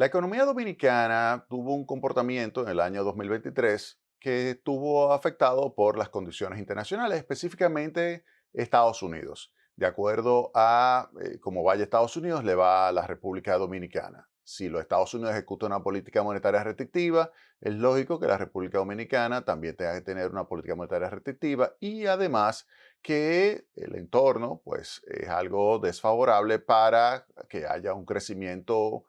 La economía dominicana tuvo un comportamiento en el año 2023 que estuvo afectado por las condiciones internacionales, específicamente Estados Unidos. De acuerdo a cómo vaya Estados Unidos, le va a la República Dominicana. Si los Estados Unidos ejecutan una política monetaria restrictiva, es lógico que la República Dominicana también tenga que tener una política monetaria restrictiva y además que el entorno pues es algo desfavorable para que haya un crecimiento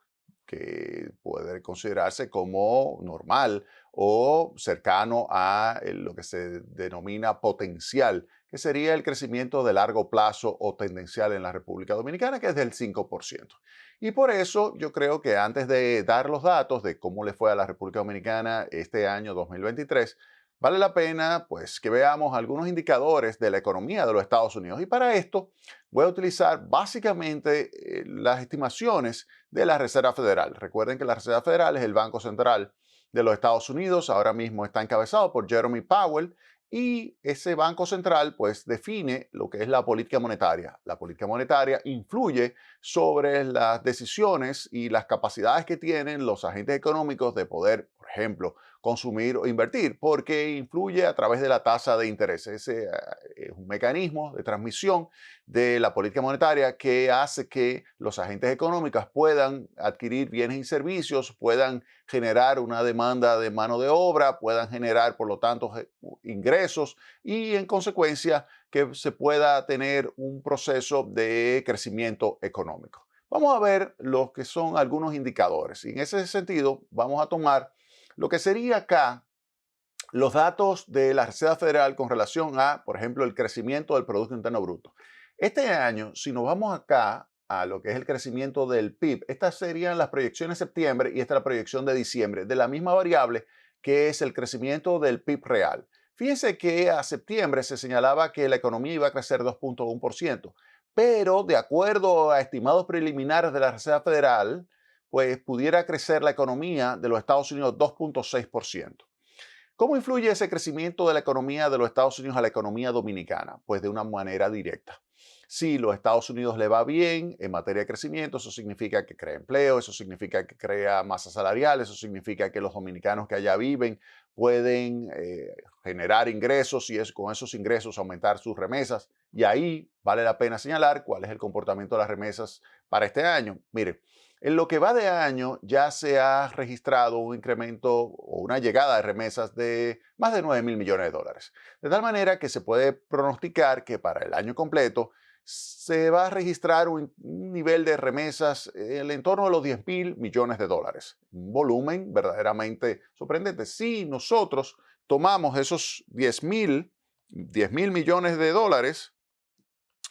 que puede considerarse como normal o cercano a lo que se denomina potencial, que sería el crecimiento de largo plazo o tendencial en la República Dominicana, que es del 5%. Y por eso yo creo que antes de dar los datos de cómo le fue a la República Dominicana este año 2023, vale la pena pues que veamos algunos indicadores de la economía de los Estados Unidos. Y para esto voy a utilizar básicamente las estimaciones de la Reserva Federal. Recuerden que la Reserva Federal es el Banco Central de los Estados Unidos, ahora mismo está encabezado por Jeremy Powell y ese Banco Central pues define lo que es la política monetaria. La política monetaria influye sobre las decisiones y las capacidades que tienen los agentes económicos de poder, por ejemplo, consumir o invertir, porque influye a través de la tasa de interés. Ese es un mecanismo de transmisión de la política monetaria que hace que los agentes económicos puedan adquirir bienes y servicios, puedan generar una demanda de mano de obra, puedan generar, por lo tanto, ingresos y, en consecuencia, que se pueda tener un proceso de crecimiento económico. Vamos a ver lo que son algunos indicadores y en ese sentido vamos a tomar lo que sería acá los datos de la Reserva Federal con relación a, por ejemplo, el crecimiento del Producto Interno Bruto. Este año, si nos vamos acá a lo que es el crecimiento del PIB, estas serían las proyecciones de septiembre y esta es la proyección de diciembre, de la misma variable que es el crecimiento del PIB real. Fíjense que a septiembre se señalaba que la economía iba a crecer 2.1%, pero de acuerdo a estimados preliminares de la Reserva Federal, pues pudiera crecer la economía de los Estados Unidos 2.6%. ¿Cómo influye ese crecimiento de la economía de los Estados Unidos a la economía dominicana? Pues de una manera directa. Si los Estados Unidos le va bien en materia de crecimiento, eso significa que crea empleo, eso significa que crea masa salarial, eso significa que los dominicanos que allá viven pueden generar ingresos y con esos ingresos aumentar sus remesas. Y ahí vale la pena señalar cuál es el comportamiento de las remesas para este año. Mire, en lo que va de año ya se ha registrado un incremento o una llegada de remesas de más de 9.000 millones de dólares. De tal manera que se puede pronosticar que para el año completo se va a registrar un nivel de remesas en el entorno de los 10.000 millones de dólares. Un volumen verdaderamente sorprendente. Si nosotros tomamos esos 10.000 millones de dólares,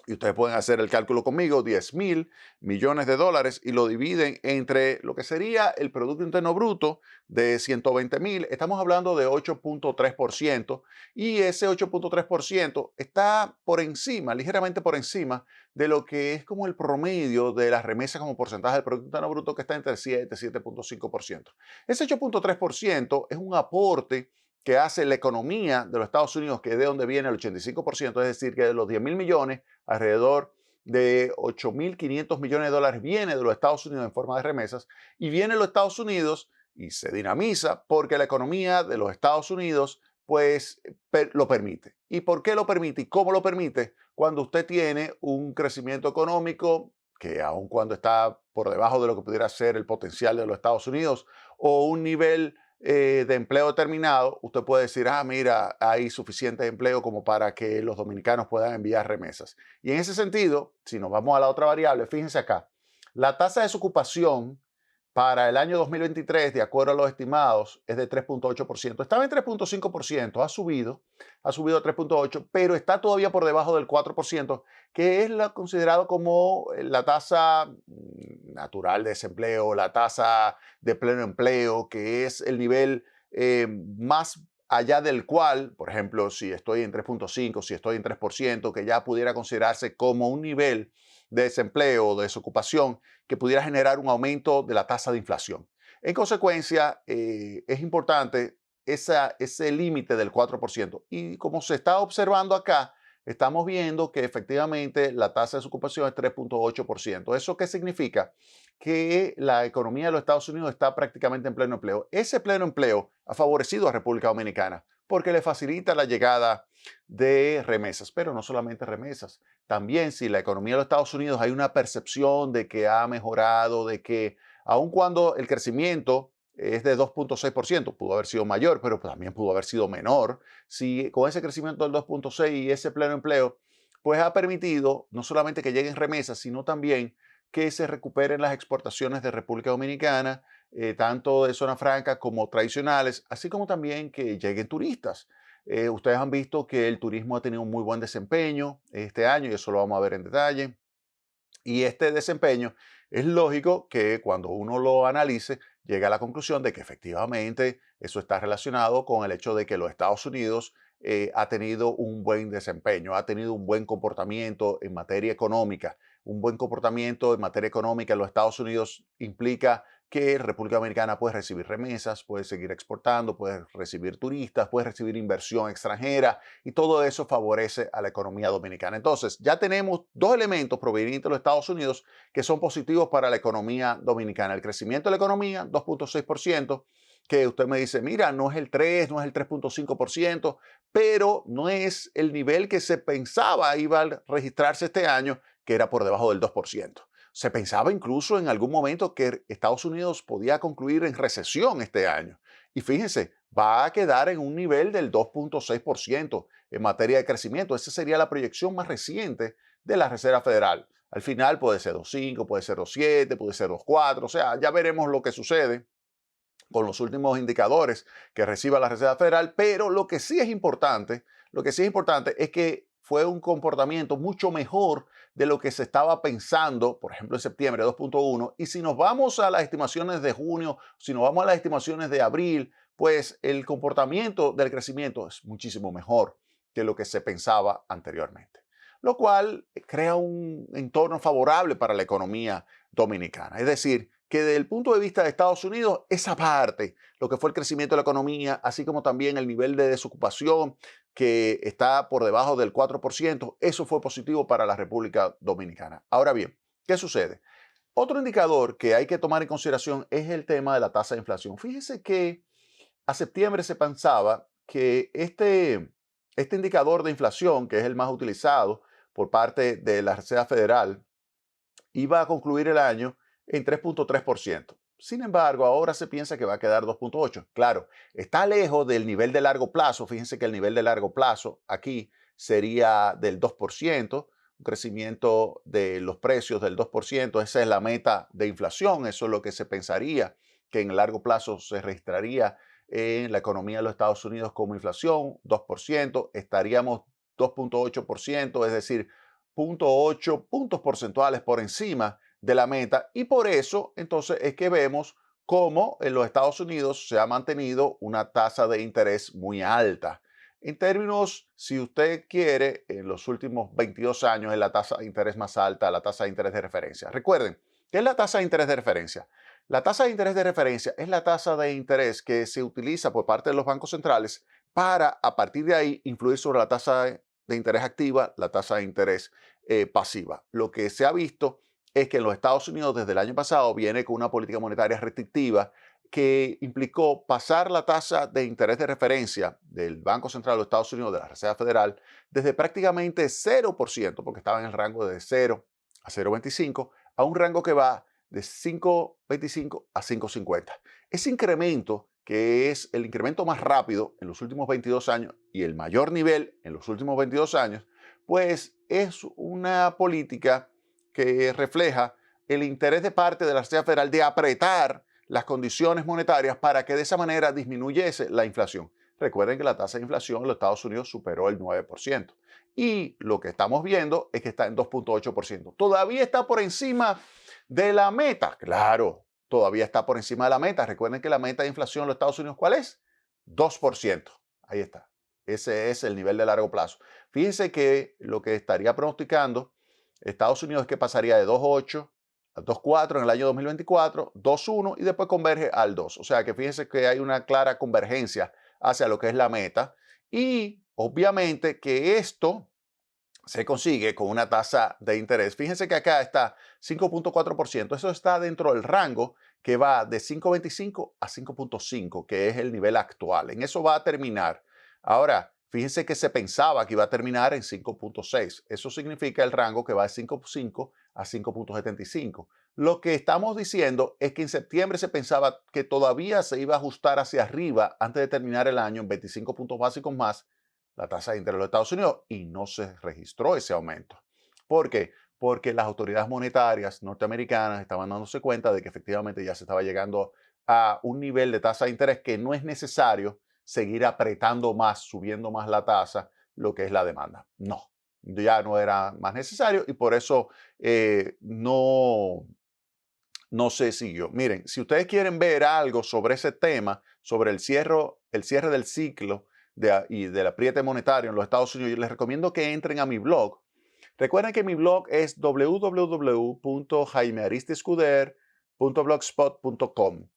y ustedes pueden hacer el cálculo conmigo, 10.000 millones de dólares y lo dividen entre lo que sería el Producto Interno Bruto de 120.000, estamos hablando de 8.3% y ese 8.3% está por encima, ligeramente por encima de lo que es como el promedio de las remesas como porcentaje del Producto Interno Bruto que está entre 7 y 7.5%. Ese 8.3% es un aporte que hace la economía de los Estados Unidos, que es de donde viene el 85%, es decir, que de los 10.000 millones, alrededor de 8.500 millones de dólares viene de los Estados Unidos en forma de remesas y viene de los Estados Unidos y se dinamiza porque la economía de los Estados Unidos pues lo permite. ¿Y por qué lo permite? ¿Y cómo lo permite? Cuando usted tiene un crecimiento económico que aun cuando está por debajo de lo que pudiera ser el potencial de los Estados Unidos o un nivel de empleo determinado, usted puede decir, ah, mira, hay suficiente empleo como para que los dominicanos puedan enviar remesas. Y en ese sentido, si nos vamos a la otra variable, fíjense acá, la tasa de desocupación para el año 2023, de acuerdo a los estimados, es de 3.8%. Estaba en 3.5%, ha subido a 3.8%, pero está todavía por debajo del 4%, que es considerado como la tasa natural de desempleo, la tasa de pleno empleo, que es el nivel más allá del cual, por ejemplo, si estoy en 3.5, si estoy en 3%, que ya pudiera considerarse como un nivel de desempleo o de desocupación que pudiera generar un aumento de la tasa de inflación. En consecuencia, es importante ese límite del 4%. Y como se está observando acá, estamos viendo que efectivamente la tasa de desocupación es 3.8%. ¿Eso qué significa? Que la economía de los Estados Unidos está prácticamente en pleno empleo. Ese pleno empleo ha favorecido a República Dominicana porque le facilita la llegada de remesas, pero no solamente remesas. También si la economía de los Estados Unidos hay una percepción de que ha mejorado, de que aun cuando el crecimiento es de 2.6%, pudo haber sido mayor, pero también pudo haber sido menor. Si con ese crecimiento del 2.6 y ese pleno empleo, pues ha permitido no solamente que lleguen remesas, sino también que se recuperen las exportaciones de República Dominicana, tanto de zona franca como tradicionales, así como también que lleguen turistas. Ustedes han visto que el turismo ha tenido un muy buen desempeño este año y eso lo vamos a ver en detalle. Y este desempeño es lógico que cuando uno lo analice, llegue a la conclusión de que efectivamente eso está relacionado con el hecho de que los Estados Unidos ha tenido un buen desempeño, ha tenido un buen comportamiento en materia económica. Un buen comportamiento en materia económica en los Estados Unidos implica que República Dominicana puede recibir remesas, puede seguir exportando, puede recibir turistas, puede recibir inversión extranjera, y todo eso favorece a la economía dominicana. Entonces, ya tenemos dos elementos provenientes de los Estados Unidos que son positivos para la economía dominicana. El crecimiento de la economía, 2.6%, que usted me dice, mira, no es el 3, no es el 3.5%, pero no es el nivel que se pensaba iba a registrarse este año, que era por debajo del 2%. Se pensaba incluso en algún momento que Estados Unidos podía concluir en recesión este año. Y fíjense, va a quedar en un nivel del 2.6% en materia de crecimiento. Esa sería la proyección más reciente de la Reserva Federal. Al final puede ser 2.5, puede ser 2.7, puede ser 2.4. O sea, ya veremos lo que sucede con los últimos indicadores que reciba la Reserva Federal, pero lo que sí es importante es que fue un comportamiento mucho mejor de lo que se estaba pensando, por ejemplo, en septiembre 2.1, y si nos vamos a las estimaciones de junio, si nos vamos a las estimaciones de abril, pues el comportamiento del crecimiento es muchísimo mejor que lo que se pensaba anteriormente, lo cual crea un entorno favorable para la economía dominicana. Es decir, que desde el punto de vista de Estados Unidos, esa parte, lo que fue el crecimiento de la economía, así como también el nivel de desocupación que está por debajo del 4%, eso fue positivo para la República Dominicana. Ahora bien, ¿qué sucede? Otro indicador que hay que tomar en consideración es el tema de la tasa de inflación. Fíjese que a septiembre se pensaba que este indicador de inflación, que es el más utilizado por parte de la Reserva Federal, iba a concluir el año en 3.3%. Sin embargo, ahora se piensa que va a quedar 2.8. Claro, está lejos del nivel de largo plazo. Fíjense que el nivel de largo plazo aquí sería del 2%, un crecimiento de los precios del 2%. Esa es la meta de inflación. Eso es lo que se pensaría que en el largo plazo se registraría en la economía de los Estados Unidos como inflación, 2%. Estaríamos 2.8%, es decir, 0.8 puntos porcentuales por encima de la meta, y por eso entonces es que vemos cómo en los Estados Unidos se ha mantenido una tasa de interés muy alta. En términos, si usted quiere, en los últimos 22 años es la tasa de interés más alta, la tasa de interés de referencia. Recuerden, ¿qué es la tasa de interés de referencia? La tasa de interés de referencia es la tasa de interés que se utiliza por parte de los bancos centrales para, a partir de ahí, influir sobre la tasa de interés activa, la tasa de interés pasiva. Lo que se ha visto es que en los Estados Unidos desde el año pasado viene con una política monetaria restrictiva que implicó pasar la tasa de interés de referencia del Banco Central de los Estados Unidos, de la Reserva Federal, desde prácticamente 0%, porque estaba en el rango de 0 a 0.25, a un rango que va de 5.25 a 5.50. Ese incremento, que es el incremento más rápido en los últimos 22 años y el mayor nivel en los últimos 22 años, pues es una política que refleja el interés de parte de la Reserva Federal de apretar las condiciones monetarias para que de esa manera disminuyese la inflación. Recuerden que la tasa de inflación en los Estados Unidos superó el 9%. Y lo que estamos viendo es que está en 2.8%. Todavía está por encima de la meta. Claro, todavía está por encima de la meta. Recuerden que la meta de inflación en los Estados Unidos, ¿cuál es? 2%. Ahí está. Ese es el nivel de largo plazo. Fíjense que lo que estaría pronosticando Estados Unidos es que pasaría de 2.8 a 2.4 en el año 2024, 2.1 y después converge al 2. O sea que fíjense que hay una clara convergencia hacia lo que es la meta. Y obviamente que esto se consigue con una tasa de interés. Fíjense que acá está 5.4%. Eso está dentro del rango que va de 5.25 a 5.5, que es el nivel actual. En eso va a terminar. Ahora, fíjense que se pensaba que iba a terminar en 5.6. Eso significa el rango que va de 5.5 a 5.75. Lo que estamos diciendo es que en septiembre se pensaba que todavía se iba a ajustar hacia arriba antes de terminar el año en 25 puntos básicos más la tasa de interés de los Estados Unidos y no se registró ese aumento. ¿Por qué? Porque las autoridades monetarias norteamericanas estaban dándose cuenta de que efectivamente ya se estaba llegando a un nivel de tasa de interés que no es necesario seguir apretando más, subiendo más la tasa, lo que es la demanda. No, ya no era más necesario y por eso no se siguió. Miren, si ustedes quieren ver algo sobre ese tema, sobre el cierre del ciclo y del apriete monetario en los Estados Unidos, yo les recomiendo que entren a mi blog. Recuerden que mi blog es www.jaimearistescuder.blogspot.com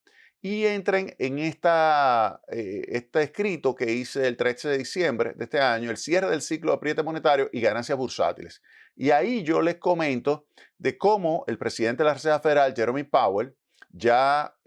y entren en este escrito que hice el 13 de diciembre de este año, el cierre del ciclo de apriete monetario y ganancias bursátiles. Y ahí yo les comento de cómo el presidente de la Reserva Federal, Jerome Powell, ya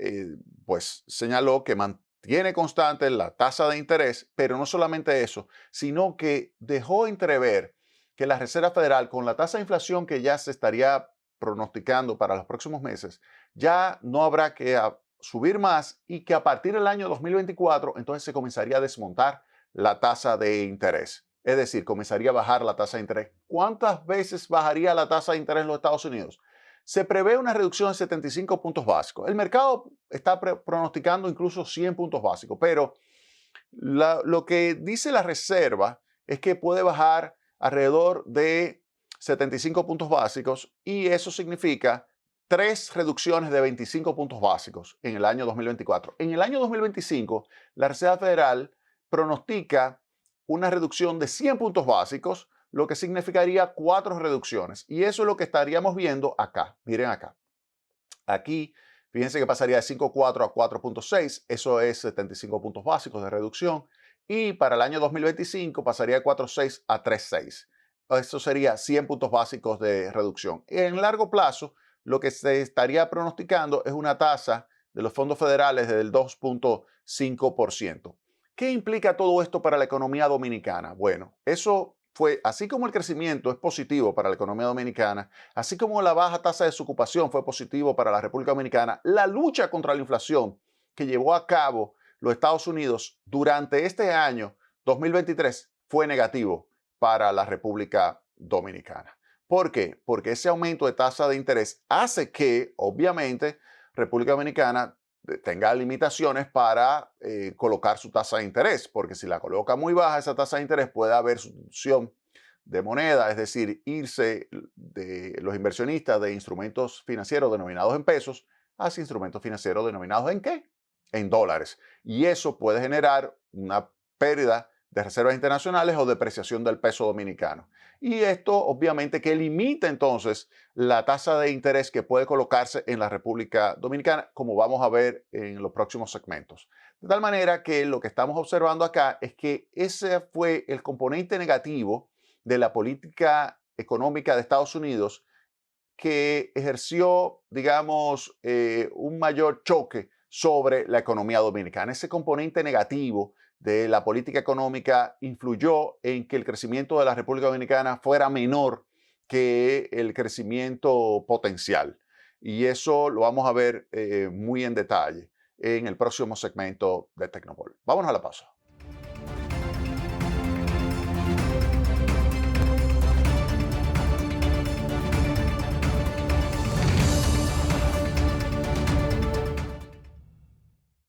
pues señaló que mantiene constante la tasa de interés, pero no solamente eso, sino que dejó entrever que la Reserva Federal, con la tasa de inflación que ya se estaría pronosticando para los próximos meses, ya no habrá que subir más y que a partir del año 2024 entonces se comenzaría a desmontar la tasa de interés. Es decir, comenzaría a bajar la tasa de interés. ¿Cuántas veces bajaría la tasa de interés en los Estados Unidos? Se prevé una reducción de 75 puntos básicos. El mercado está pronosticando incluso 100 puntos básicos, pero lo que dice la Reserva es que puede bajar alrededor de 75 puntos básicos y eso significa 3 reducciones de 25 puntos básicos en el año 2024. En el año 2025, la Reserva Federal pronostica una reducción de 100 puntos básicos, lo que significaría 4 reducciones. Y eso es lo que estaríamos viendo acá. Miren acá. Aquí, fíjense que pasaría de 5.4 a 4.6, eso es 75 puntos básicos de reducción. Y para el año 2025 pasaría de 4.6 a 3.6. Eso sería 100 puntos básicos de reducción. En largo plazo, lo que se estaría pronosticando es una tasa de los fondos federales del 2.5%. ¿Qué implica todo esto para la economía dominicana? Bueno, eso fue, así como el crecimiento es positivo para la economía dominicana, así como la baja tasa de desocupación fue positivo para la República Dominicana, la lucha contra la inflación que llevó a cabo los Estados Unidos durante este año 2023 fue negativo para la República Dominicana. ¿Por qué? Porque ese aumento de tasa de interés hace que, obviamente, República Dominicana tenga limitaciones para colocar su tasa de interés, porque si la coloca muy baja esa tasa de interés puede haber sustitución de moneda, es decir, irse de los inversionistas de instrumentos financieros denominados en pesos hacia instrumentos financieros denominados en ¿qué? En dólares. Y eso puede generar una pérdida de reservas internacionales o depreciación del peso dominicano. Y esto obviamente que limita entonces la tasa de interés que puede colocarse en la República Dominicana, como vamos a ver en los próximos segmentos. De tal manera que lo que estamos observando acá es que ese fue el componente negativo de la política económica de Estados Unidos que ejerció, digamos, un mayor choque sobre la economía dominicana. Ese componente negativo de la política económica influyó en que el crecimiento de la República Dominicana fuera menor que el crecimiento potencial. Y eso lo vamos a ver muy en detalle en el próximo segmento de Tecnopol. Vamos a la pausa.